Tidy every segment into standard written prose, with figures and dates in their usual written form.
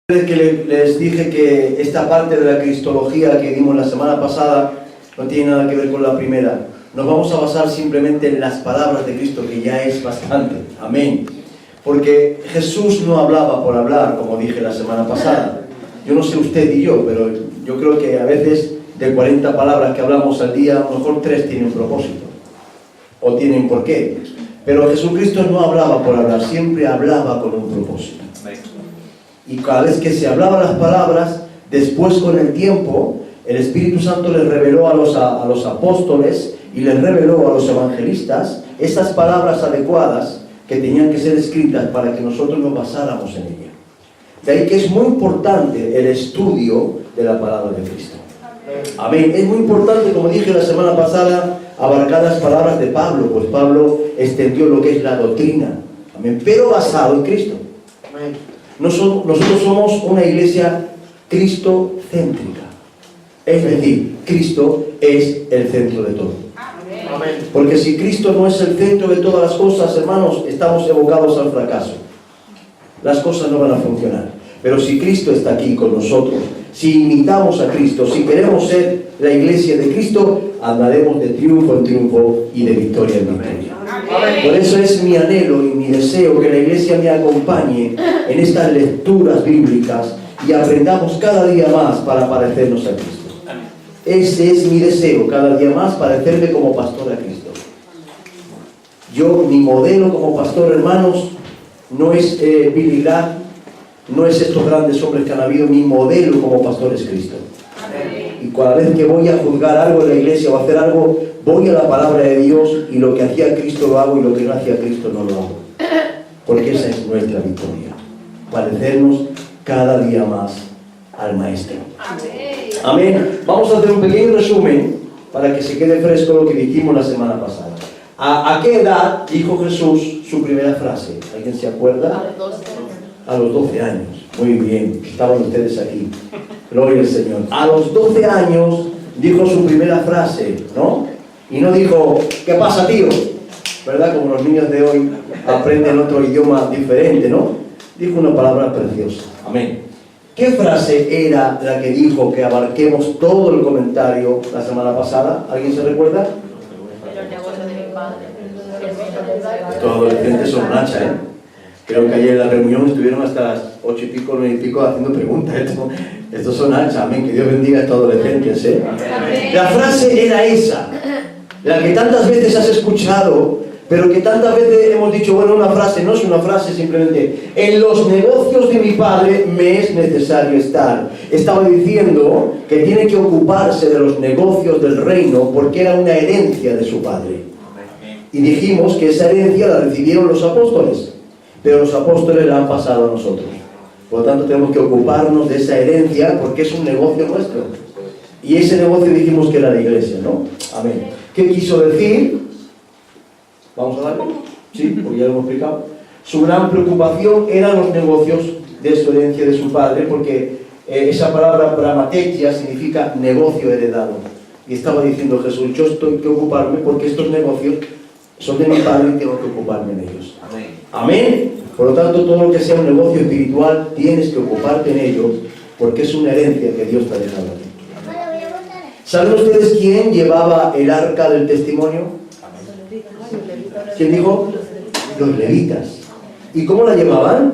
Que les dije que esta parte de la cristología que dimos la semana pasada no tiene nada que ver con la primera. Nos vamos a basar simplemente en las palabras de Cristo, que ya es bastante. Amén. Porque Jesús no hablaba por hablar, como dije la semana pasada. Yo no sé usted y yo, pero yo creo que a veces de 40 palabras que hablamos al día, a lo mejor 3 tienen un propósito. O tienen por qué. Pero Jesucristo no hablaba por hablar, siempre hablaba con un propósito. Y cada vez que se hablaban las palabras, después con el tiempo, el Espíritu Santo les reveló a los apóstoles y les reveló a los evangelistas esas palabras adecuadas que tenían que ser escritas para que nosotros nos basáramos en ella. De ahí que es muy importante el estudio de la palabra de Cristo. Amén. Es muy importante, como dije la semana pasada, abarcar las palabras de Pablo, pues Pablo extendió lo que es la doctrina. Amén. Pero basado en Cristo. Amén. Nosotros somos una iglesia cristocéntrica. Es decir, Cristo es el centro de todo. Amén. Porque si Cristo no es el centro de todas las cosas, hermanos, estamos evocados al fracaso. Las cosas no van a funcionar. Pero si Cristo está aquí con nosotros, si imitamos a Cristo, si queremos ser la iglesia de Cristo, andaremos de triunfo en triunfo y de victoria en victoria. Por eso es mi anhelo y mi deseo que la iglesia me acompañe en estas lecturas bíblicas y aprendamos cada día más para parecernos a Cristo. Ese es mi deseo, cada día más parecerme como pastor a Cristo. Mi modelo como pastor, hermanos, no es Billy Graham, no es estos grandes hombres que han habido. Mi modelo como pastor es Cristo. Y cada vez que voy a juzgar algo en la iglesia o a hacer algo, voy a la palabra de Dios y lo que hacía Cristo lo hago y lo que no hacía Cristo no lo hago. Porque esa es nuestra victoria. Parecernos cada día más al Maestro. Amén. Vamos a hacer un pequeño resumen para que se quede fresco lo que dijimos la semana pasada. ¿A qué edad dijo Jesús su primera frase? ¿Alguien se acuerda? A los 12 años. Muy bien, estaban ustedes aquí. Gloria al Señor. A los 12 años dijo su primera frase, ¿no? Y no dijo, ¿qué pasa, tío? ¿Verdad? Como los niños de hoy aprenden otro idioma diferente, ¿no? Dijo una palabra preciosa. Amén. ¿Qué frase era la que dijo que abarquemos todo el comentario la semana pasada? ¿Alguien se recuerda? El negocio de mi padre. Estos adolescentes son Nacha, ¿eh? Creo que ayer en la reunión estuvieron hasta las 8 y pico, 9 y pico haciendo preguntas. Estos son Nacha, amén. Que Dios bendiga a estos adolescentes, ¿eh? La frase era esa, la que tantas veces has escuchado, pero que tantas veces hemos dicho, bueno, una frase, no es una frase simplemente. En los negocios de mi padre me es necesario estar. Estaba diciendo que tiene que ocuparse de los negocios del reino porque era una herencia de su padre. Y dijimos que esa herencia la recibieron los apóstoles, pero los apóstoles la han pasado a nosotros. Por lo tanto, tenemos que ocuparnos de esa herencia porque es un negocio nuestro. Y ese negocio dijimos que era la iglesia, ¿no? Amén. ¿Qué quiso decir? ¿Vamos a darle? Sí, porque ya lo hemos explicado. Su gran preocupación eran los negocios de su herencia de su padre, porque esa palabra bramatekia significa negocio heredado. Y estaba diciendo Jesús, yo tengo que ocuparme porque estos negocios son de mi padre y tengo que ocuparme de ellos. Amén. Amén. Por lo tanto, todo lo que sea un negocio espiritual, tienes que ocuparte en ello, porque es una herencia que Dios te ha dejado a ti. ¿Saben ustedes quién llevaba el arca del testimonio? ¿Quién dijo? Los levitas. ¿Y cómo la llevaban?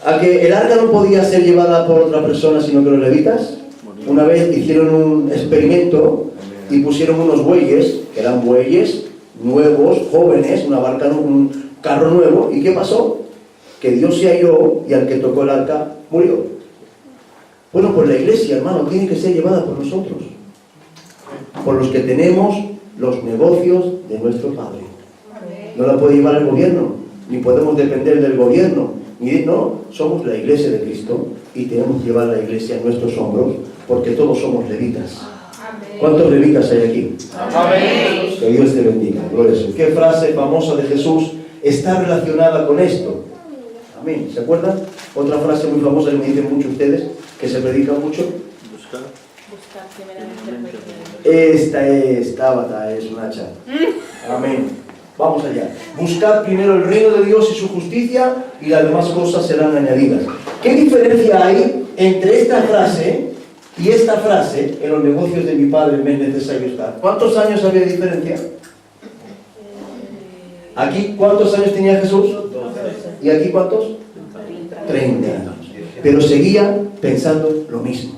¿A que el arca no podía ser llevada por otra persona sino que los levitas? Una vez hicieron un experimento y pusieron unos bueyes, que eran bueyes nuevos, jóvenes, una barca, un carro nuevo. ¿Y qué pasó? Que Dios se airó y al que tocó el arca murió. Bueno, pues la iglesia, hermano, tiene que ser llevada por nosotros, por los que tenemos los negocios de nuestro Padre. No la puede llevar el gobierno, ni podemos depender del gobierno, no, somos la iglesia de Cristo y tenemos que llevar la iglesia en nuestros hombros, porque todos somos levitas. ¿Cuántos levitas hay aquí? Amén. Que Dios te bendiga. Gloria a Dios. ¿Qué frase famosa de Jesús está relacionada con esto? Amén. ¿Se acuerdan? Otra frase muy famosa que me dicen muchos ustedes, que se predica mucho. Buscar primeramente el reino. Esta es Tabata, es Nacha. Amén. Vamos allá. Buscad primero el reino de Dios y su justicia y las demás cosas serán añadidas. ¿Qué diferencia hay entre esta frase y esta frase? En los negocios de mi padre me es necesario estar. ¿Cuántos años había de diferencia? Aquí, ¿cuántos años tenía Jesús? 12. ¿Y aquí cuántos? 30 años. Pero seguía pensando lo mismo.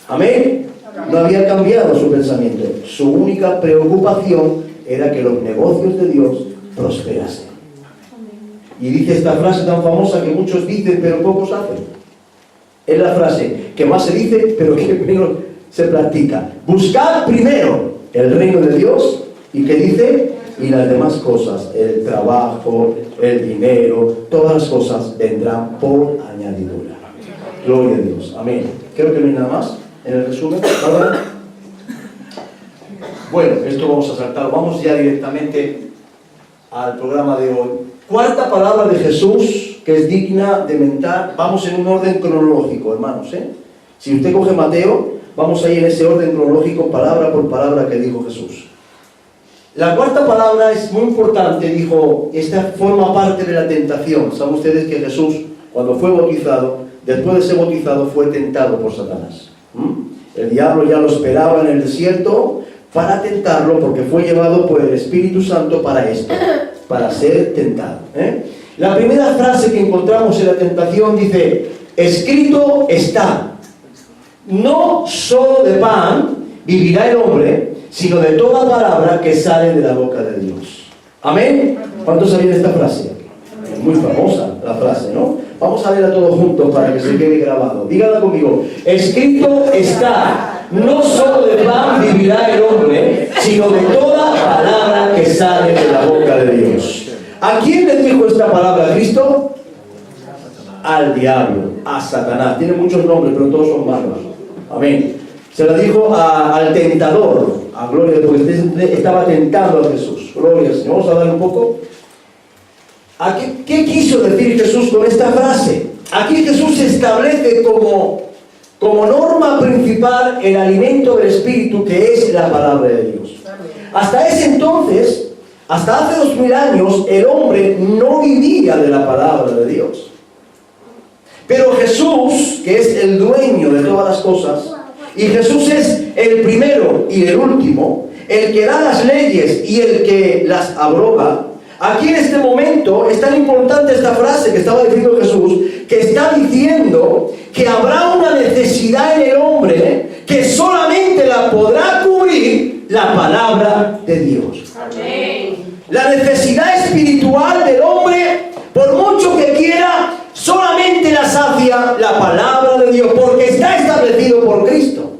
Amén. No había cambiado su pensamiento. Su única preocupación era que los negocios de Dios prosperasen. Y dice esta frase tan famosa que muchos dicen pero pocos hacen. Es la frase que más se dice pero que menos se practica. Buscad primero el reino de Dios y que dice, y las demás cosas, el trabajo, el dinero, todas las cosas vendrán por añadidura. Gloria a Dios. Amén. Creo que no hay nada más en el resumen. ¿Verdad? Bueno, esto vamos a saltar. Vamos ya directamente al programa de hoy. Cuarta palabra de Jesús que es digna de mentar. Vamos en un orden cronológico, hermanos. Si usted coge Mateo, vamos a ir en ese orden cronológico, palabra por palabra que dijo Jesús. La cuarta palabra es muy importante, dijo, esta forma parte de la tentación. Saben ustedes que Jesús, cuando fue bautizado, después de ser bautizado, fue tentado por Satanás. El diablo ya lo esperaba en el desierto para tentarlo, porque fue llevado por el Espíritu Santo para esto, para ser tentado. La primera frase que encontramos en la tentación dice, escrito está, no solo de pan vivirá el hombre, sino de toda palabra que sale de la boca de Dios. ¿Amén? ¿Cuántos sabían esta frase? Es muy famosa la frase, ¿no? Vamos a leerla todos juntos para que se quede grabado. Díganla conmigo. Escrito está, no solo de pan vivirá el hombre, sino de toda palabra que sale de la boca de Dios. ¿A quién le dijo esta palabra a Cristo? Al diablo, a Satanás. Tiene muchos nombres, pero todos son malos. Amén. Se la dijo al tentador, a Gloria, porque estaba tentando a Jesús. Gloria al Señor. Vamos a dar un poco. ¿Qué quiso decir Jesús con esta frase? Aquí Jesús establece como norma principal el alimento del Espíritu, que es la palabra de Dios. Hasta ese entonces, hasta hace 2000 años, el hombre no vivía de la palabra de Dios. Pero Jesús, que es el dueño de todas las cosas, y Jesús es el primero y el último, el que da las leyes y el que las abroga. Aquí en este momento es tan importante esta frase que estaba diciendo Jesús, que está diciendo que habrá una necesidad en el hombre que solamente la podrá cubrir la palabra de Dios. Amén. La necesidad espiritual del hombre, por mucho que quiera, solamente la sacia la palabra de Dios, porque está establecido por Cristo.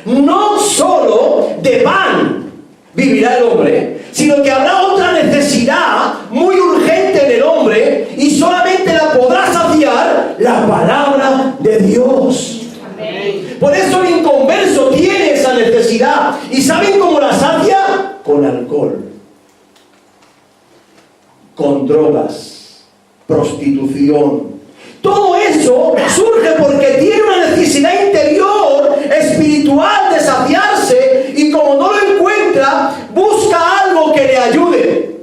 No solo de pan vivirá el hombre, sino que habrá otra necesidad muy urgente en el hombre y solamente la podrá saciar la palabra de Dios. Amén. Por eso el inconverso tiene esa necesidad. ¿Y saben cómo la sacia? Con alcohol, con drogas, prostitución. Todo eso surge porque tiene una necesidad interior, espiritual, de saciarse, y como no lo encuentra, busca algo que le ayude.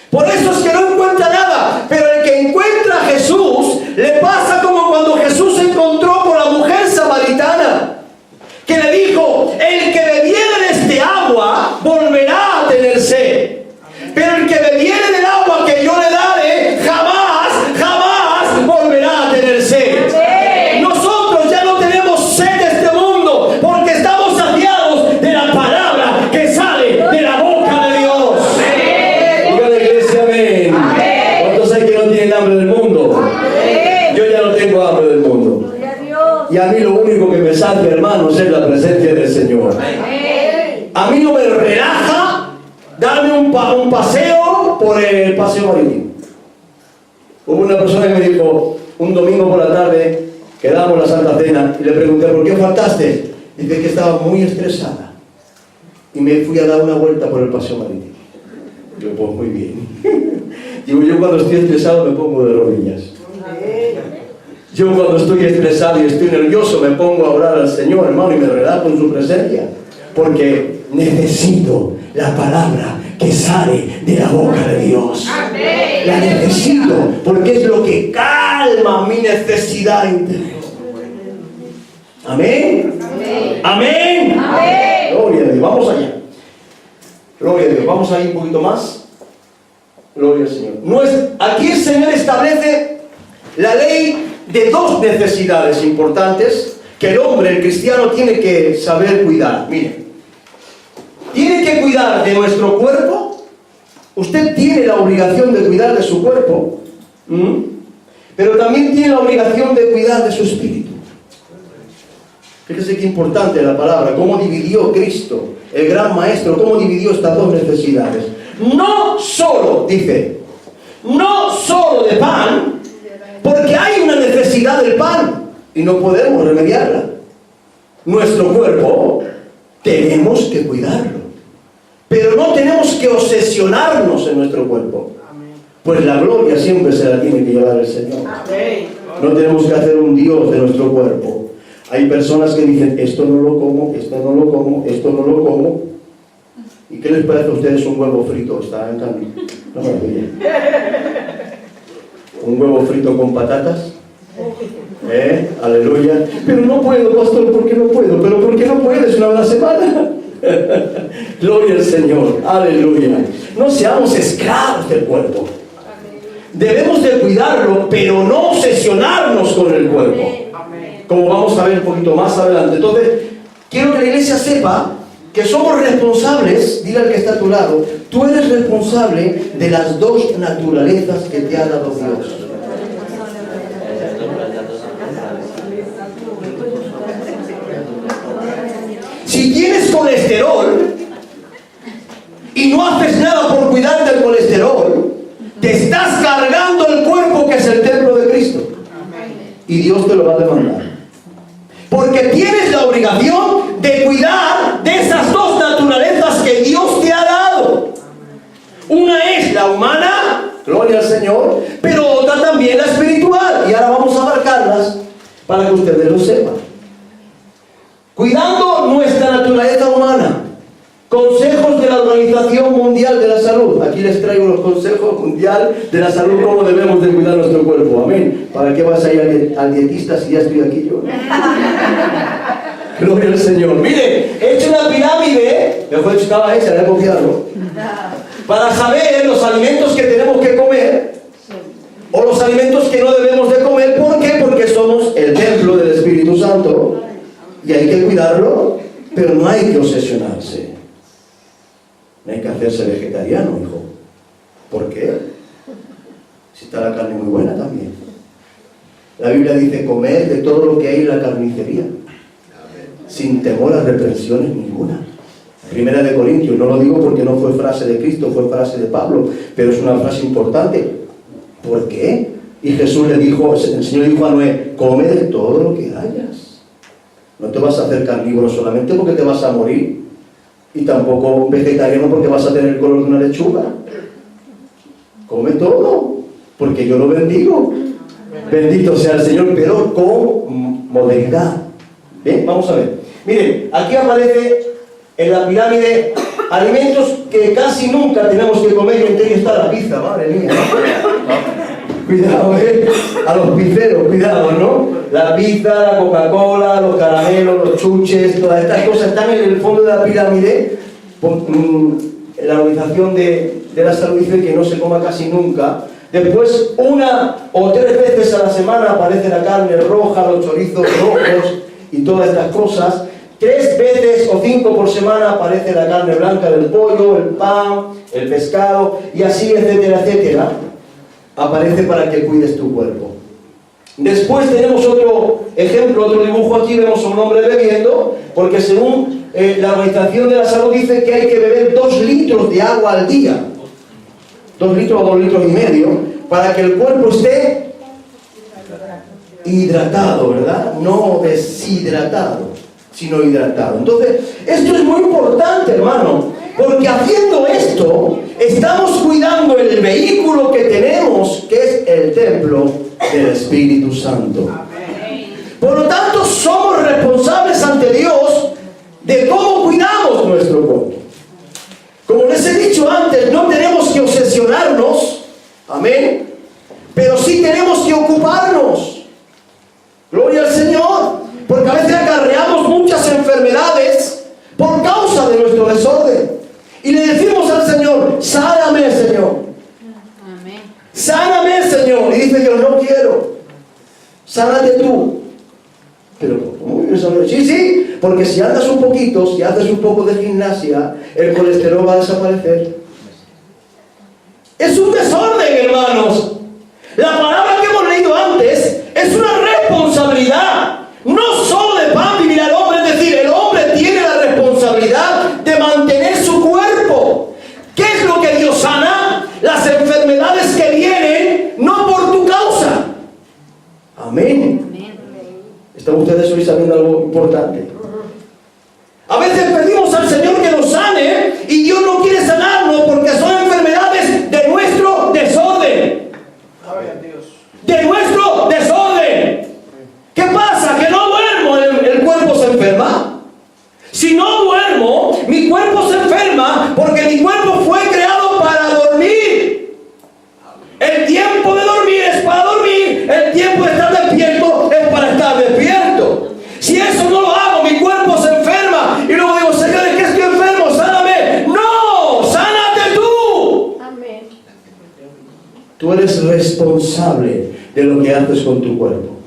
Por eso es que no encuentra nada, pero el que encuentra a Jesús, le pasa como cuando Jesús se encontró con la mujer samaritana, que le dijo, el que bebiere de este agua, volverá a tener sed. Pero el que bebiere del agua que yo le daré, jamás volverá a tener sed. Amén. Nosotros ya no tenemos sed de este mundo, porque estamos saciados de la palabra que sale de la boca de Dios. Amén. Diga la iglesia, amén. Amén. ¿Cuántos hay que no tienen hambre del mundo? Amén. Yo ya no tengo hambre del mundo. Gloria a Dios. Y a mí lo único que me sacia, hermanos, es la presencia del Señor. Amén. A mí no me relaja darme un paseo por el paseo marítimo. Hubo una persona que me dijo, un domingo por la tarde, quedábamos la Santa Cena, y le pregunté, ¿por qué faltaste? Dice que estaba muy estresada. Y me fui a dar una vuelta por el paseo marítimo. Yo, pues muy bien. Digo, yo cuando estoy estresado me pongo de rodillas. Yo cuando estoy estresado y estoy nervioso me pongo a orar al Señor, hermano, y me relajo en su presencia. Porque necesito la palabra que sale de la boca de Dios. La necesito porque es lo que calma mi necesidad interior. Amén. Amén. Gloria a Dios. Vamos allá. Gloria a Dios. Vamos a ir un poquito más. Gloria al Señor. Aquí el Señor establece la ley de dos necesidades importantes que el hombre, el cristiano, tiene que saber cuidar. Mire, tiene que cuidar de nuestro cuerpo. Usted tiene la obligación de cuidar de su cuerpo, pero también tiene la obligación de cuidar de su espíritu. Fíjese qué importante la palabra, cómo dividió Cristo, el gran maestro, cómo dividió estas dos necesidades. No solo, dice, no solo de pan, porque hay una necesidad del pan y no podemos remediarla. Nuestro cuerpo tenemos que cuidarlo, pero no tenemos que obsesionarnos en nuestro cuerpo, pues la gloria siempre se la tiene que llevar el Señor. No tenemos que hacer un Dios de nuestro cuerpo. Hay personas que dicen, esto no lo como, esto no lo como, esto no lo como. ¿Y qué les parece a ustedes un huevo frito? Está en cambio. No me un huevo frito con patatas. Aleluya. Pero no puedo, pastor, ¿por qué no puedo? Pero ¿por qué no puedes una vez a la semana? Gloria al Señor. Aleluya. No seamos esclavos del cuerpo. Debemos de cuidarlo, pero no obsesionarnos con el cuerpo. Como vamos a ver un poquito más adelante. Entonces, quiero que la iglesia sepa que somos responsables, dile al que está a tu lado, tú eres responsable de las dos naturalezas que te ha dado Dios. Si tienes colesterol y no haces nada por cuidar del colesterol, te estás cargando el cuerpo que es el templo de Cristo. Y Dios te lo va a demandar. Porque tienes la obligación de cuidar de esas dos naturalezas que Dios te ha dado. Una es la humana, gloria al Señor, pero otra también la espiritual. Y ahora vamos a abarcarlas para que ustedes lo sepan. Cuidando nuestra naturaleza humana. Consejos de la Organización Mundial de la Salud. Aquí les traigo los consejos mundial de la salud, cómo debemos de cuidar nuestro cuerpo. Amén. ¿Para qué vas a ir al dietista si ya estoy aquí yo? Gloria al Señor. Mire, he hecho una pirámide, mejor dicho, estaba hecha, la he copiado, para saber los alimentos que tenemos que comer o los alimentos que no debemos de comer. ¿Por qué? Porque somos el templo del Espíritu Santo y hay que cuidarlo, pero no hay que obsesionarse. No hay que hacerse vegetariano, hijo. ¿Por qué? Si está la carne muy buena también. La Biblia dice comer de todo lo que hay en la carnicería, sin temor a reprensiones ninguna. Primera de Corintios, no lo digo porque no fue frase de Cristo, fue frase de Pablo, pero es una frase importante. ¿Por qué? Y Jesús le dijo, el Señor dijo a Noé, come de todo lo que hayas. No te vas a hacer carnívoro solamente porque te vas a morir, y tampoco vegetariano porque vas a tener el color de una lechuga. Come todo, porque yo lo bendigo. Bendito sea el Señor, pero con modernidad. ¿Bien? Vamos a ver. Miren, aquí aparece en la pirámide alimentos que casi nunca tenemos que comer, y entre ellos está la pizza, madre mía. Cuidado, a los pizzeros, cuidado, ¿no? La pizza, la Coca-Cola, los caramelos, los chuches, todas estas cosas están en el fondo de la pirámide. La Organización de la Salud dice que no se coma casi nunca. Después, 1 o 3 veces a la semana aparece la carne roja, los chorizos rojos y todas estas cosas. 3 veces o 5 por semana aparece la carne blanca del pollo, el pan, el pescado, y así, etcétera, etcétera. Aparece para que cuides tu cuerpo. Después tenemos otro ejemplo, otro dibujo. Aquí vemos a un hombre bebiendo, porque según la Organización de la Salud dice que hay que beber 2 litros de agua al día. 2 litros o 2 litros y medio, para que el cuerpo esté hidratado, ¿verdad? No deshidratado, sino hidratado. Entonces, esto es muy importante, hermano, porque haciendo esto, estamos cuidando el vehículo que tenemos, que es el templo del Espíritu Santo. Por lo tanto, somos responsables ante Dios de cómo cuidamos nuestro cuerpo. Como les les he dicho antes, no tenemos que obsesionarnos, amén, pero sí tenemos que ocuparnos. Gloria al Señor, porque a veces acarreamos muchas enfermedades por causa de nuestro desorden. Y le decimos al Señor, sáname, Señor. Amén. Sáname, Señor. Y dice Dios, no quiero. Sánate tú. Pero, ¿cómo vienes a ver? Sí, sí, porque si andas un poquito, si haces un poco de gimnasia, el colesterol va a desaparecer. Es un desorden, hermanos. La palabra que hemos leído antes es una responsabilidad. No solo de pan vivirá el hombre, es decir, el hombre tiene la responsabilidad de mantener su cuerpo. ¿Qué es lo que Dios sana? Las enfermedades que vienen no por tu causa. Amén. ¿Están ustedes hoy sabiendo algo importante? A veces pedimos al Señor que nos sane y Dios no quiere sanarnos porque son enfermedades de nuestro desorden. De nuestro desorden. ¿Qué pasa? Que no duermo, el cuerpo se enferma. Si no duermo, mi cuerpo se enferma porque mi cuerpo fue creado para dormir. El tiempo de dormir es para dormir, el tiempo de estar despierto es para estar despierto. Si eso no lo hago, mi cuerpo se enferma. Y luego digo, Señor, es que estoy enfermo, sáname. ¡No! ¡Sánate tú! Amén. Tú eres responsable de lo que haces con tu cuerpo.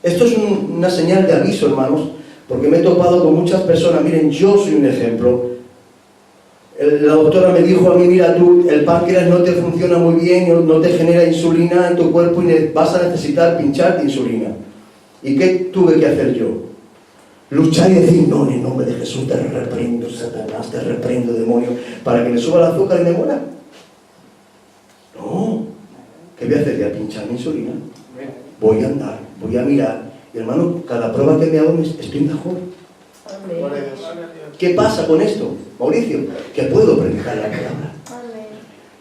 Esto es una señal de aviso, hermanos, porque me he topado con muchas personas. Miren, yo soy un ejemplo. La doctora me dijo a mí, mira, tú, el páncreas no te funciona muy bien, no te genera insulina en tu cuerpo y vas a necesitar pincharte insulina. ¿Y qué tuve que hacer yo? Luchar y decir, no, en el nombre de Jesús te reprendo, Satanás, te reprendo, demonio, para que me suba el azúcar y me muera. No, ¿qué voy a hacer? Voy a pinchar mi insulina. Voy a andar, voy a mirar. Y hermano, cada prueba que me hago estoy mejor. Amén. ¿Qué pasa con esto, Mauricio? Que puedo predicar la palabra.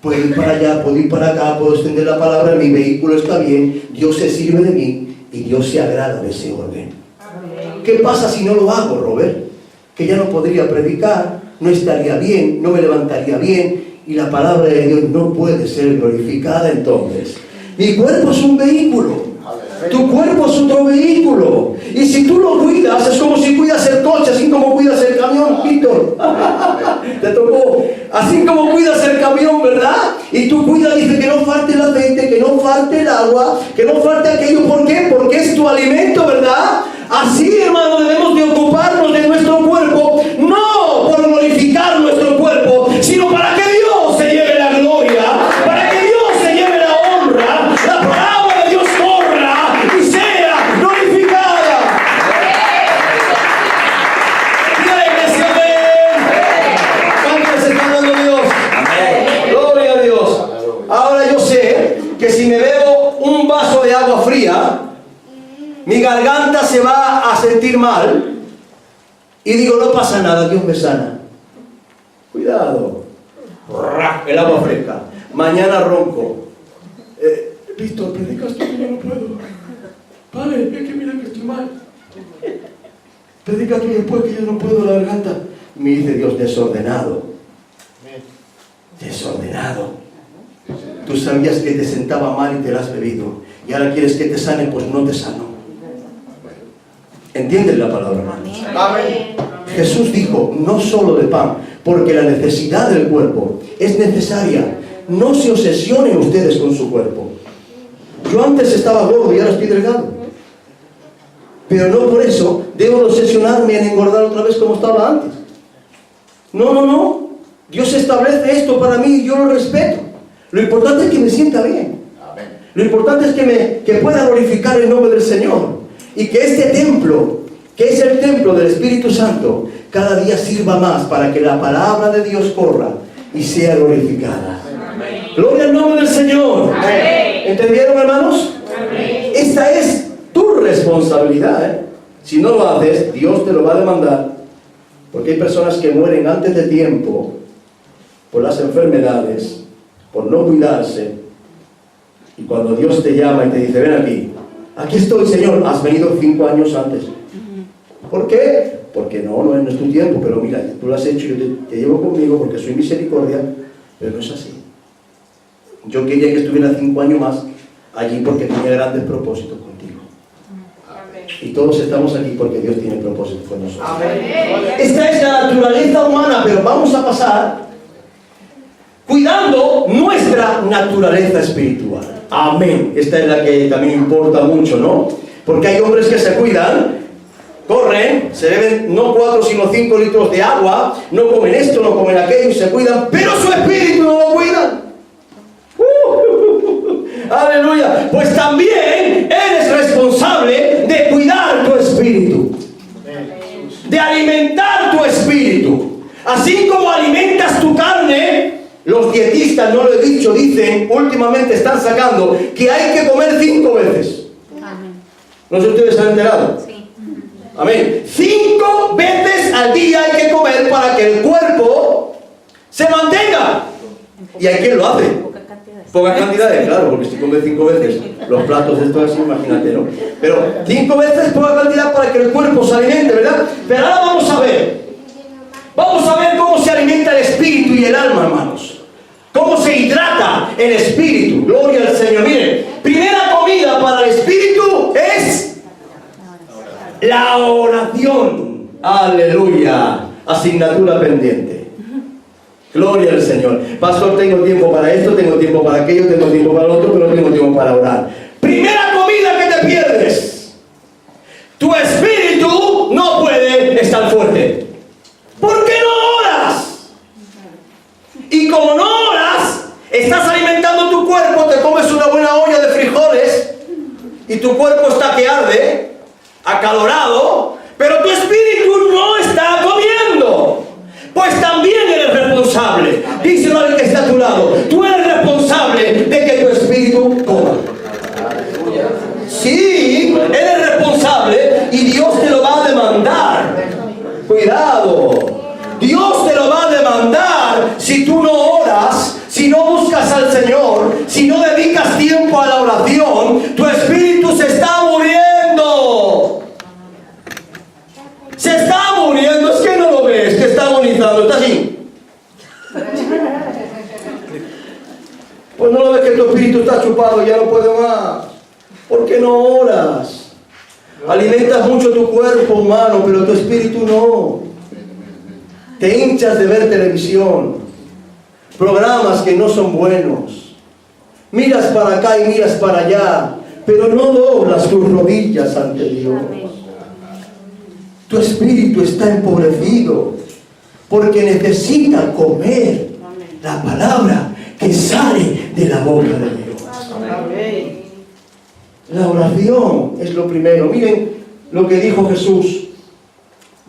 Puedo ir para allá, puedo ir para acá, puedo extender la palabra, mi vehículo está bien, Dios se sirve de mí y Dios se agrada de ese orden. Amén. ¿Qué pasa si no lo hago, Robert? Que ya no podría predicar, no estaría bien, no me levantaría bien y la palabra de Dios no puede ser glorificada entonces. Mi cuerpo es un vehículo. Tu cuerpo es otro vehículo. Y si tú lo cuidas, es como si cuidas el coche, así como cuidas el camión, Víctor. Te tocó. Así como cuidas el camión, ¿verdad? Y tú cuidas, dice que no falte el aceite, que no falte el agua, que no falte aquello. ¿Por qué? Porque es tu alimento, ¿verdad? Así, hermano, debemos de ocuparnos de nuestro cuerpo, no por glorificar nuestro cuerpo, sino para que Dios se lleve la gloria, para que Dios se lleve la honra, la palabra de Dios corra y sea glorificada. Diga la iglesia, amén. ¿Cuántos se están dando Dios? Amén. Gloria a Dios. Ahora yo sé que si me bebo un vaso de agua fría, mi garganta se va a sentir mal y digo, no pasa nada, Dios me sana. Cuidado. El agua fresca. Mañana ronco. Víctor, predicas tú que yo no puedo. Vale, es que mira que estoy mal. Predica tú después que yo no puedo la garganta. Me dice Dios, desordenado. Desordenado. Tú sabías que te sentaba mal y te la has bebido. Y ahora quieres que te sane, pues no te sano. ¿Entienden la palabra, hermanos? Amén. Jesús dijo, no solo de pan, porque la necesidad del cuerpo es necesaria. No se obsesionen ustedes con su cuerpo. Yo antes estaba gordo y ahora estoy delgado. Pero no por eso debo de obsesionarme en engordar otra vez como estaba antes. No, no, no. Dios establece esto para mí y yo lo respeto. Lo importante es que me sienta bien. Lo importante es que pueda glorificar el nombre del Señor. Y que este templo, que es el templo del Espíritu Santo, cada día sirva más para que la palabra de Dios corra y sea glorificada. Amén. Gloria al nombre del Señor. Amén. ¿Entendieron, hermanos? Amén. Esta es tu responsabilidad, ¿eh? Si no lo haces, Dios te lo va a demandar. Porque hay personas que mueren antes de tiempo por las enfermedades, por no cuidarse. Y cuando Dios te llama y te dice, ven aquí estoy, Señor, has venido 5 años antes. ¿Por qué? Porque no es tu tiempo, pero mira, tú lo has hecho, yo te llevo conmigo porque soy misericordia, pero no es así. Yo quería que estuviera 5 años más allí porque tenía grandes propósitos contigo. Y todos estamos aquí porque Dios tiene propósitos con nosotros. Esta es la naturaleza humana, pero vamos a pasar cuidando nuestra naturaleza espiritual. Amén. Esta es la que también importa mucho, ¿no? Porque hay hombres que se cuidan, corren, se beben no 4 sino 5 litros de agua, no comen esto, no comen aquello y se cuidan, pero su espíritu no lo cuidan. Aleluya. Pues también eres responsable de cuidar tu espíritu, de alimentar tu espíritu. Así como alimentas tu carne, los dietistas, no lo he dicho, dicen, últimamente están sacando que hay que comer 5 veces. No sé si ustedes se han enterado. Sí. Amén. 5 veces al día hay que comer para que el cuerpo se mantenga. ¿Y hay quien lo hace? Pocas cantidades, claro, porque si comes 5 veces los platos de esto así, imagínate, ¿no? Pero 5 veces poca cantidad para que el cuerpo se alimente, ¿verdad? Pero ahora vamos a ver cómo se alimenta el espíritu y el alma, hermanos. Cómo se hidrata el espíritu. Gloria al Señor. Miren, primera comida para el espíritu es la oración. Aleluya. Asignatura pendiente. Gloria al Señor. Pastor, tengo tiempo para esto, tengo tiempo para aquello, tengo tiempo para lo otro, pero no tengo tiempo para orar. Primera comida que te pierdes. Tu espíritu no puede estar fuerte. ¿Por qué no oras? Y como no oras, estás alimentando tu cuerpo, te comes una buena olla de frijoles y tu cuerpo está que arde, acalorado, pero tu espíritu no está comiendo. Pues también eres responsable. Díselo al que está a tu lado. Tú eres responsable de que tu espíritu coma. Sí, eres responsable y Dios te lo va a demandar. Cuidado. Dios te lo va a demandar si tú no oras, si no buscas al Señor, si no dedicas tiempo a la oración. Tu espíritu se está muriendo. Se está muriendo. Es que no lo ves, que está agonizando, está así. Pues no lo ves que tu espíritu está chupado, ya no puede más. ¿Por qué no oras? Alimentas mucho tu cuerpo humano, pero tu espíritu no. Te hinchas de ver televisión, programas que no son buenos. Miras para acá y miras para allá, pero no doblas tus rodillas ante Dios. Tu espíritu está empobrecido porque necesita comer la palabra que sale de la boca de Dios. La oración es lo primero. Miren lo que dijo Jesús,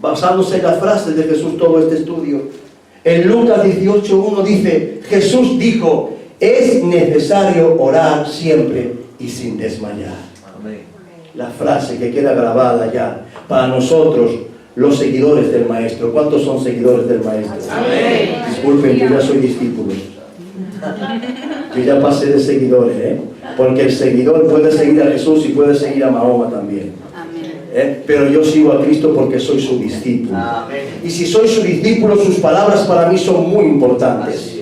basándose en las frases de Jesús todo este estudio. En Lucas 18:1 dice, Jesús dijo, es necesario orar siempre y sin desmayar. Amén. La frase que queda grabada ya para nosotros, los seguidores del Maestro. ¿Cuántos son seguidores del Maestro? Amén. Disculpen, yo ya soy discípulo. Yo ya pasé de seguidores, porque el seguidor puede seguir a Jesús y puede seguir a Mahoma también. Pero yo sigo a Cristo porque soy su discípulo. Amén. Y si soy su discípulo, sus palabras para mí son muy importantes.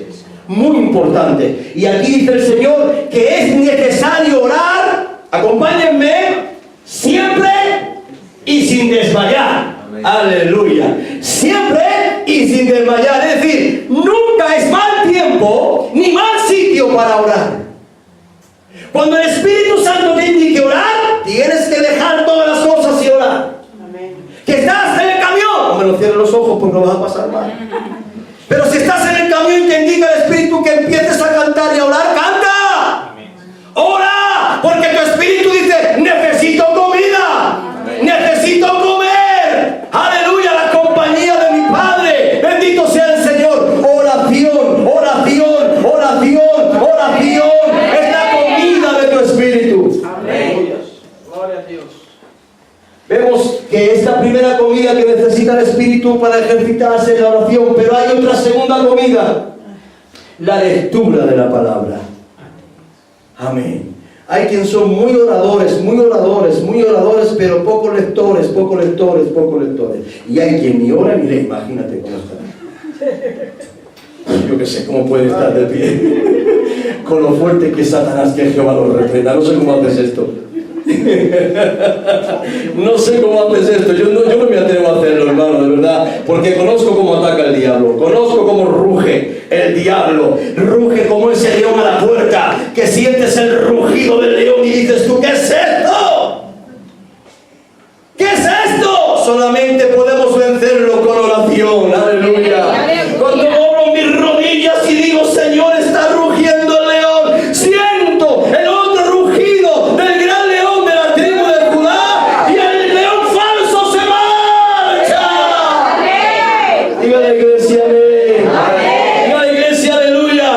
Muy importantes. Y aquí dice el Señor que es necesario orar, acompáñenme, siempre y sin desmayar. Amén. Aleluya. Siempre y sin desmayar. Es decir, nunca es mal tiempo ni mal sitio para orar. Cuando el Espíritu Santo te indique orar, tienes que dejar todas las cosas y orar. Amén. Que estás en el camión, hombre, no cierres los ojos porque no vas a pasar mal. Pero si estás en el camión y te indica el Espíritu que empieces a cantar y a orar, ¡canta! Amén. ¡Ora! Porque tu Espíritu dice, necesito comida. Amén. Necesito comer. ¡Aleluya! La compañía de mi Padre. Bendito sea el Señor. Oración, oración, oración, oración. Es la comida de tu Espíritu. Amén. Gloria a Dios. Vemos que esta primera comida que necesita el Espíritu para ejercitarse es la oración, pero hay otra segunda comida, la lectura de la palabra. Amén. Hay quienes son muy oradores, pero pocos lectores, pocos lectores, pocos lectores. Y hay quien ni ora ni lee, imagínate cómo está. Yo que sé cómo puede estar de pie. Con lo fuerte que es Satanás, que Jehová lo reprenda. No sé cómo haces esto. No sé cómo haces esto. Yo no me atrevo a hacerlo, hermano, de verdad. Porque conozco cómo ataca el diablo. Conozco cómo ruge el diablo. Ruge como ese león a la puerta. Que sientes el rugido del león y dices tú, ¿qué es esto? ¿Qué es esto? Solamente podemos vencerlo con oración. Aleluya. Cuando doblo mis rodillas y digo, Señor, está rugiendo el león, siento el otro rugido del gran león de la tribu de Judá y el león falso se marcha. Diga la iglesia, amén. Diga la iglesia, aleluya.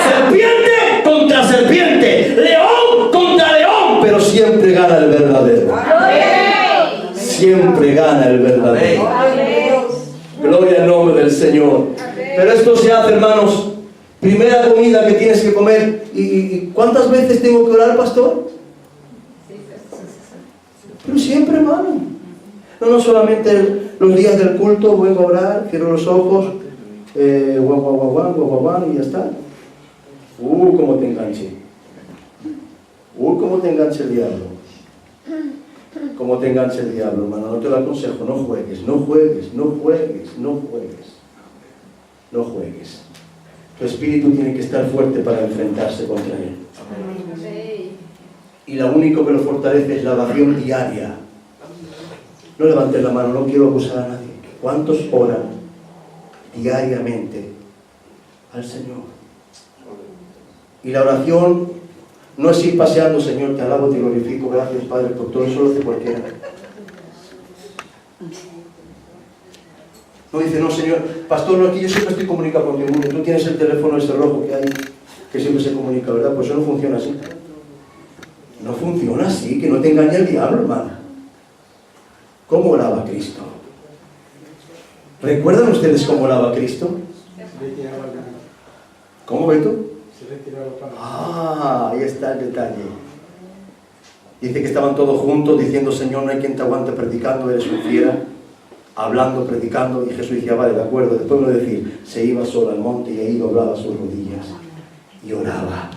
Serpiente contra serpiente, león contra león, pero siempre gana el verdadero. Siempre gana el verdadero. Gloria al nombre del Señor. Pero esto se hace, hermanos, primera comida que tienes que comer. ¿Y cuántas veces tengo que orar, pastor? Pero siempre, hermano. No solamente los días del culto vengo a orar, cierro los ojos, y ya está. Cómo te enganché. Cómo te engancha el diablo. Cómo te engancha el diablo, hermano. No te lo aconsejo. No juegues, no juegues, no juegues, no juegues. No juegues. Tu espíritu tiene que estar fuerte para enfrentarse contra él. Y lo único que lo fortalece es la oración diaria. No levantes la mano, no quiero acusar a nadie. ¿Cuántos oran diariamente al Señor? Y la oración no es ir paseando, Señor, te alabo, te glorifico, gracias, Padre, por todo eso lo hace cualquiera. No dice, no, Señor, pastor, no, aquí yo siempre estoy comunicado con Dios. Tú tienes el teléfono ese rojo que hay, que siempre se comunica, ¿verdad? Pues eso no funciona así. No funciona así, que no te engañe el diablo, hermana. ¿Cómo oraba Cristo? ¿Recuerdan ustedes cómo oraba Cristo? ¿Cómo, Beto? Ahí está el detalle. Dice que estaban todos juntos diciendo, Señor, no hay quien te aguante predicando, eres un fiera. Hablando, predicando, y Jesús decía, vale, de acuerdo. Después de decir, se iba solo al monte y ahí doblaba sus rodillas y oraba.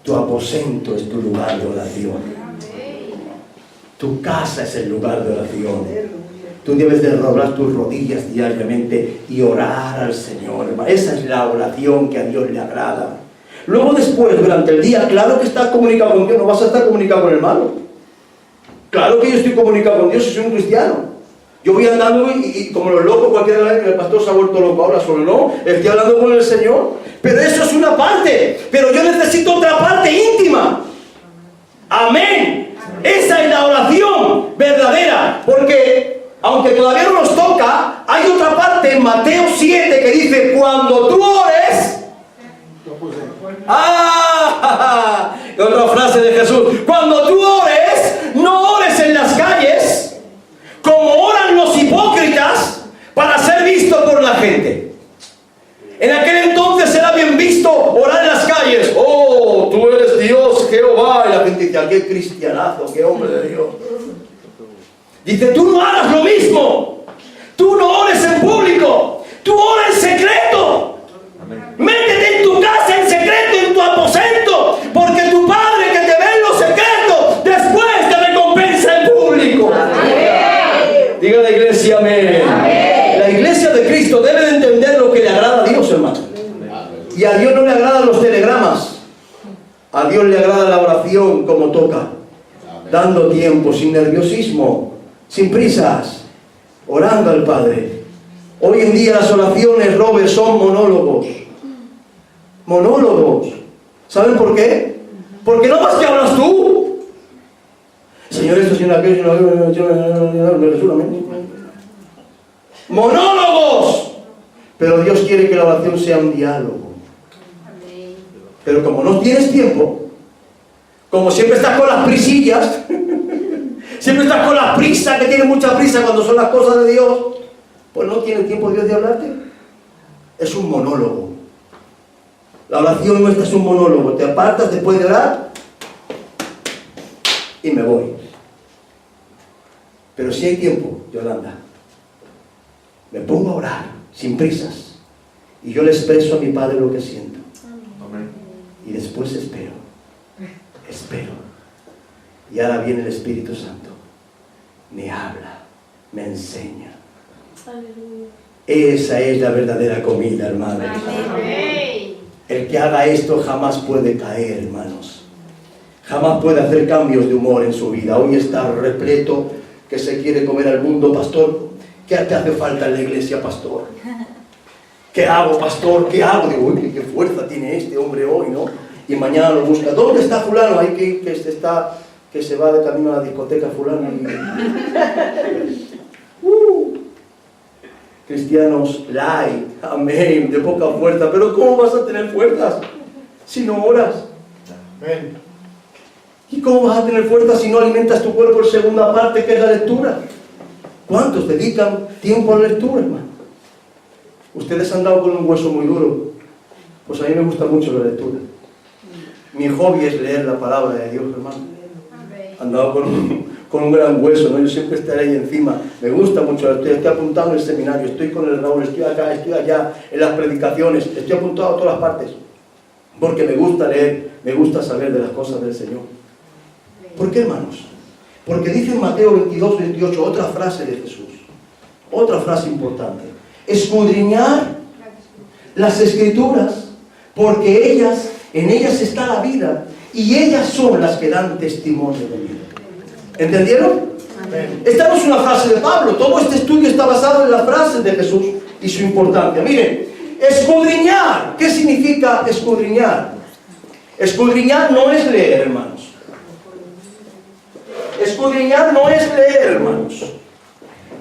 Tu aposento es tu lugar de oración. Tu casa es el lugar de oración. Tú debes de doblar tus rodillas diariamente y orar al Señor. Esa es la oración que a Dios le agrada. Luego después, durante el día, claro que estás comunicado con Dios, no vas a estar comunicado con el malo. Claro que yo estoy comunicado con Dios si soy un cristiano. Yo voy andando y como los locos, cualquiera vez que el pastor se ha vuelto loco ahora, solo no, estoy hablando con el Señor. Pero eso es una parte, pero yo necesito otra parte íntima. Amén. Esa es la oración verdadera, porque aunque todavía no nos toca, hay otra parte en Mateo 7 que dice, cuando tú ores... Otra frase de Jesús, cuando tú ores, no ores en las calles, como oran los hipócritas para ser visto por la gente. En aquel entonces era bien visto orar en las calles. Oh, tú eres Dios, Jehová. Y la gente dice, qué cristianazo, qué hombre de Dios. Dice, tú no hagas lo mismo. Tú no ores en público. Tú ora en secreto. Métete en tu casa en secreto, en tu aposento, porque tu Padre que te ve en lo secreto, después te recompensa en público. Amén. Diga la iglesia, amén. Amén. La iglesia de Cristo debe de entender lo que le agrada a Dios, hermano. Y a Dios no le agradan los telegramas. A Dios le agrada la oración como toca, dando tiempo, sin nerviosismo, sin prisas, orando al Padre. Hoy en día las oraciones, Robert, son monólogos. Monólogos. ¿Saben por qué? Porque no más que hablas tú. Señor, esto, señor, aquello, monólogos. Pero Dios quiere que la oración sea un diálogo. Pero como no tienes tiempo, como siempre estás con las prisillas, siempre estás con la prisa, que tiene mucha prisa cuando son las cosas de Dios, pues no tiene tiempo Dios de hablarte. Es un monólogo. La oración nuestra es un monólogo. Te apartas después de orar y me voy. Pero si hay tiempo, Yolanda, me pongo a orar, sin prisas, y yo le expreso a mi Padre lo que siento. Amén. Y después espero. Y ahora viene el Espíritu Santo. Me habla, me enseña. Esa es la verdadera comida, hermanos. El que haga esto jamás puede caer, hermanos. Jamás puede hacer cambios de humor en su vida. Hoy está repleto que se quiere comer al mundo. Pastor, ¿qué te hace falta en la iglesia, pastor? ¿Qué hago, pastor? ¿Qué hago? Digo, uy, qué fuerza tiene este hombre hoy, ¿no? Y mañana lo busca. ¿Dónde está fulano? Hay que se va de camino a la discoteca fulano. Cristianos light, amén, de poca fuerza. Pero ¿cómo vas a tener fuerzas si no oras? Amén. ¿Y cómo vas a tener fuerza si no alimentas tu cuerpo en segunda parte, que es la lectura? ¿Cuántos dedican tiempo a la lectura, hermano? Ustedes han dado con un hueso muy duro. Pues a mí me gusta mucho la lectura. Mi hobby es leer la palabra de Dios, hermano. Han dado con un gran hueso, ¿no? Yo siempre estaré ahí encima. Me gusta mucho, estoy apuntado en el seminario, estoy con el Raúl, estoy acá, estoy allá, en las predicaciones, estoy apuntado a todas las partes. Porque me gusta leer, me gusta saber de las cosas del Señor. ¿Por qué, hermanos? Porque dice en Mateo 22, 28, otra frase de Jesús. Otra frase importante. Escudriñar las Escrituras, porque en ellas está la vida, y ellas son las que dan testimonio de mí. ¿Entendieron? Amén. Esta no es una frase de Pablo. Todo este estudio está basado en las frases de Jesús y su importancia. Miren, escudriñar. ¿Qué significa escudriñar? Escudriñar no es leer, hermanos. Escudriñar no es leer, hermanos.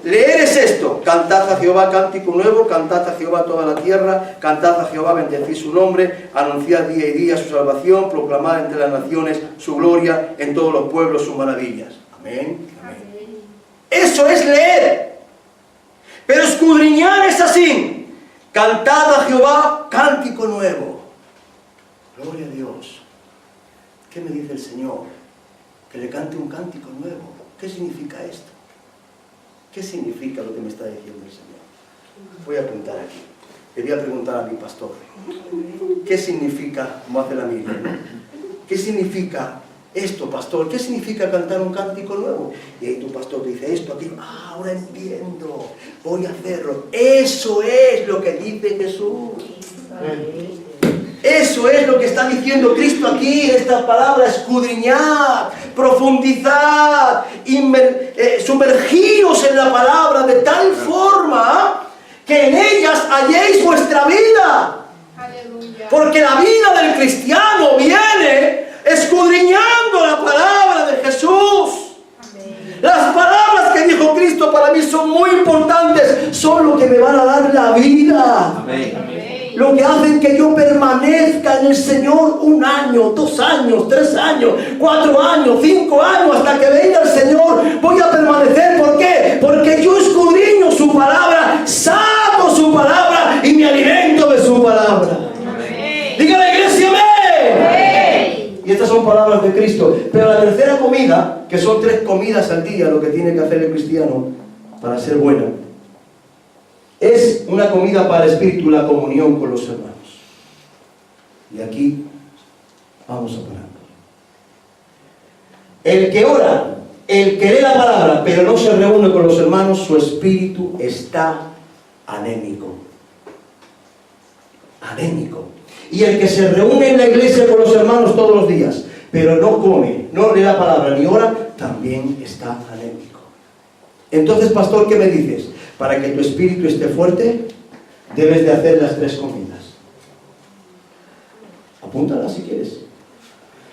Leer es esto: cantad a Jehová cántico nuevo, cantad a Jehová toda la tierra, cantad a Jehová, bendecid su nombre, anunciad día y día su salvación, proclamad entre las naciones su gloria, en todos los pueblos sus maravillas. Amén. Amén. Eso es leer. Pero escudriñar es así: cantad a Jehová cántico nuevo. Gloria a Dios. ¿Qué me dice el Señor? Que le cante un cántico nuevo. ¿Qué significa esto? ¿Qué significa lo que me está diciendo el Señor? Voy a apuntar aquí. Le voy a preguntar a mi pastor. ¿Qué significa, como hace la Biblia, ¿no? ¿Qué significa esto, pastor? ¿Qué significa cantar un cántico nuevo? Y ahí tu pastor te dice esto, aquí. Ah, ahora entiendo. Voy a hacerlo. Eso es lo que dice Jesús. Eso es lo que está diciendo Cristo aquí en esta palabra: escudriñad, profundizad, sumergíos en la palabra de tal forma que en ellas halléis vuestra vida. Aleluya. Porque la vida del cristiano viene escudriñando la palabra de Jesús. Amén. Las palabras que dijo Cristo para mí son muy importantes, son lo que me van a dar la vida. Amén. Lo que hacen que yo permanezca en el Señor 1 año, 2 años, 3 años, 4 años, 5 años, hasta que venga el Señor. Voy a permanecer. ¿Por qué? Porque yo escudriño su palabra, saco su palabra y me alimento de su palabra. Amén. Diga la iglesia, amén. Amén. Y estas son palabras de Cristo. Pero la tercera comida, que son 3 comidas al día, lo que tiene que hacer el cristiano para ser buena, es una comida para el espíritu, la comunión con los hermanos. Y aquí vamos a parar. El que ora, el que lee la palabra, pero no se reúne con los hermanos, su espíritu está anémico. Anémico. Y el que se reúne en la iglesia con los hermanos todos los días, pero no come, no lee la palabra ni ora, también está anémico. Entonces, pastor, ¿qué me dices? Para que tu espíritu esté fuerte, debes de hacer las 3 comidas. Apúntala si quieres.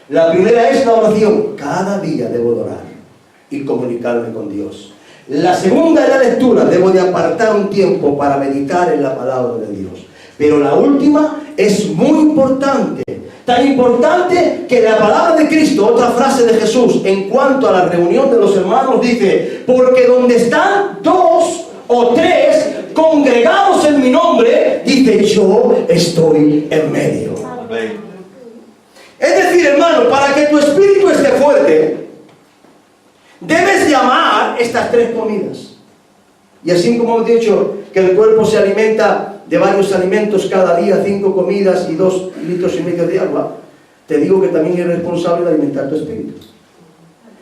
La primera es la oración. Cada día debo de orar y comunicarme con Dios. La segunda es la lectura. Debo de apartar un tiempo para meditar en la palabra de Dios. Pero la última es muy importante. Tan importante que la palabra de Cristo, otra frase de Jesús, en cuanto a la reunión de los hermanos, dice: porque donde están 2 o 3 congregados en mi nombre, dice, yo estoy en medio. Amén. Es decir, hermano, para que tu espíritu esté fuerte, debes de amar estas 3 comidas. Y así como hemos dicho que el cuerpo se alimenta de varios alimentos cada día, 5 comidas y 2,5 litros de agua, te digo que también eres responsable de alimentar tu espíritu.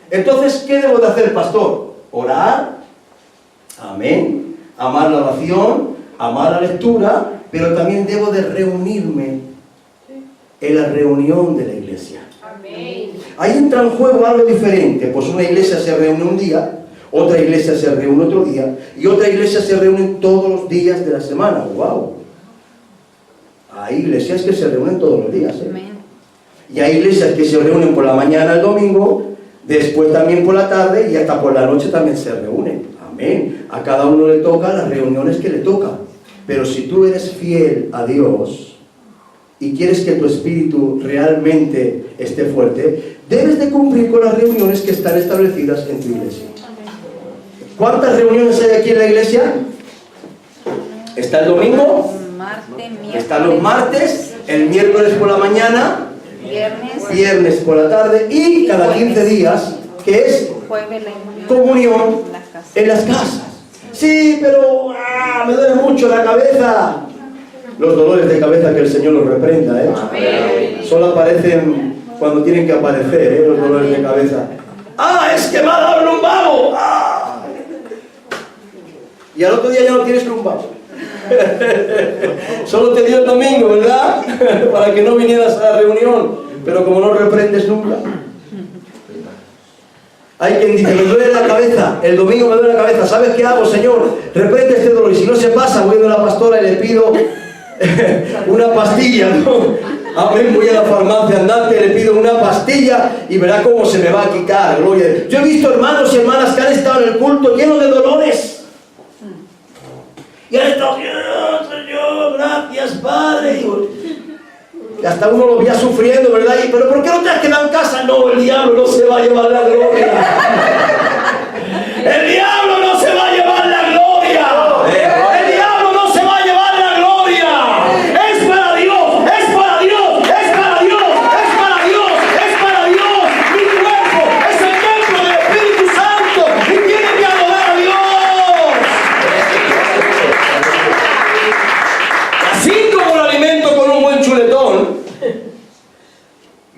Entonces, ¿qué debo de hacer, pastor? Orar, amén, amar la oración, amar la lectura, pero también debo de reunirme en la reunión de la iglesia. Amén. Ahí entra en juego algo diferente, pues una iglesia se reúne un día, otra iglesia se reúne otro día, y otra iglesia se reúne todos los días de la semana. ¡Wow! Hay iglesias que se reúnen todos los días, ¿eh? Y hay iglesias que se reúnen por la mañana el domingo, después también por la tarde y hasta por la noche también se reúnen. Amén. A cada uno le toca las reuniones que le tocan. Pero si tú eres fiel a Dios y quieres que tu espíritu realmente esté fuerte, debes de cumplir con las reuniones que están establecidas en tu iglesia. ¿Cuántas reuniones hay aquí en la iglesia? Está el domingo, están los martes, el miércoles por la mañana, viernes por la tarde y cada 15 días, que es comunión en las casas. Sí, pero me duele mucho la cabeza. Los dolores de cabeza, que el Señor los reprenda, ¿eh? Solo aparecen cuando tienen que aparecer, ¿eh? Los dolores de cabeza. Es que me ha dado el lumbago. Y al otro día ya no tienes lumbago. Solo te dio el domingo, ¿verdad? Para que no vinieras a la reunión, pero como no reprendes nunca. Hay quien dice, me duele la cabeza, el domingo me duele la cabeza, ¿sabes qué hago, Señor? Reprende este dolor, y si no se pasa, voy a la pastora y le pido una pastilla, ¿no? Amén, voy a la farmacia andante, le pido una pastilla y verá cómo se me va a quitar, gloria a Dios. Yo he visto hermanos y hermanas que han estado en el culto llenos de dolores. Y han estado, Señor, gracias, Padre. Y hasta uno lo veía sufriendo, ¿verdad? ¿Pero por qué no te has quedado en casa? No, el diablo no se va a llevar la gloria. El diablo no se va a llevar la gloria. El diablo no se va a llevar la gloria. Es para Dios, es para Dios, es para Dios, es para Dios, es para Dios. Mi cuerpo es el templo del Espíritu Santo y tiene que adorar a Dios. Así como lo alimento con un buen chuletón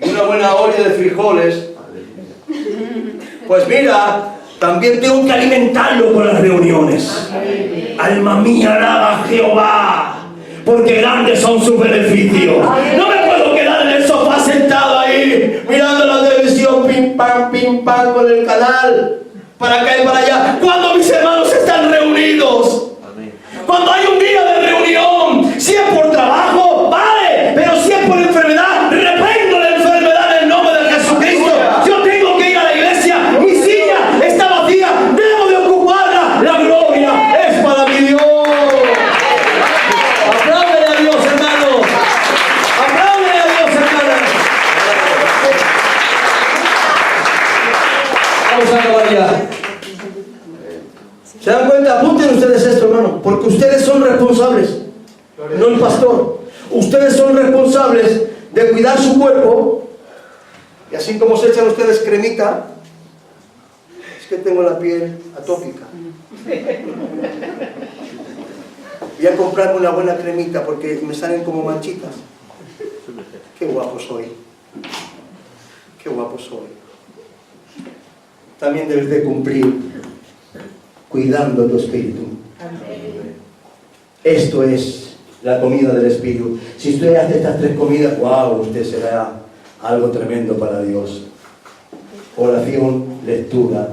y una buena olla de frijoles, pues mira, también tengo que alimentarlo con las reuniones. Alma mía, alaba a Jehová, porque grandes son sus beneficios. No me puedo quedar en el sofá sentado ahí, mirando la televisión, pim pam, con el canal, para acá y para allá, cuando mis hermanos están reunidos. Cuando hay un día de reunión, si es por trabajo, vale, pero si es por enfermedad, reprendo la enfermedad en el nombre de Jesucristo. Yo tengo que ir a la iglesia, mi silla está vacía, debo de ocuparla, la gloria es para mi Dios. Apláudele a Dios, hermanos. Apláudele a Dios, hermanos. Vamos a acabar ya. ¿Se dan cuenta? Apunten ustedes esto, hermano, porque ustedes son responsables, no el pastor. Ustedes son responsables de cuidar su cuerpo, y así como se echan ustedes cremita, es que tengo la piel atópica. Voy a comprarme una buena cremita porque me salen como manchitas. Qué guapo soy. Qué guapo soy. También debes de cumplir cuidando tu espíritu. Esto es la comida del espíritu. Si usted hace estas 3 comidas, wow, usted será algo tremendo para Dios. Oración, lectura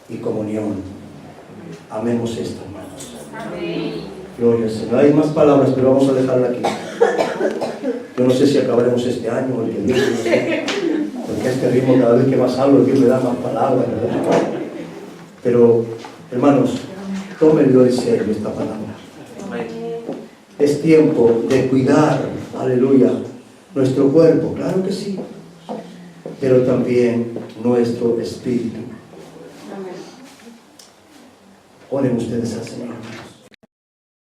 y comunión. Amemos esto, hermanos. Gloria al Señor. Hay más palabras, pero vamos a dejarla aquí. Yo no sé si acabaremos este año o el que viene, no sé. Porque a este ritmo, cada vez que más hablo, Dios me da más palabras, ¿verdad? Pero, hermanos, tómenlo en serio esta palabra. Es tiempo de cuidar, aleluya, nuestro cuerpo, claro que sí, pero también nuestro espíritu. Oren ustedes al Señor.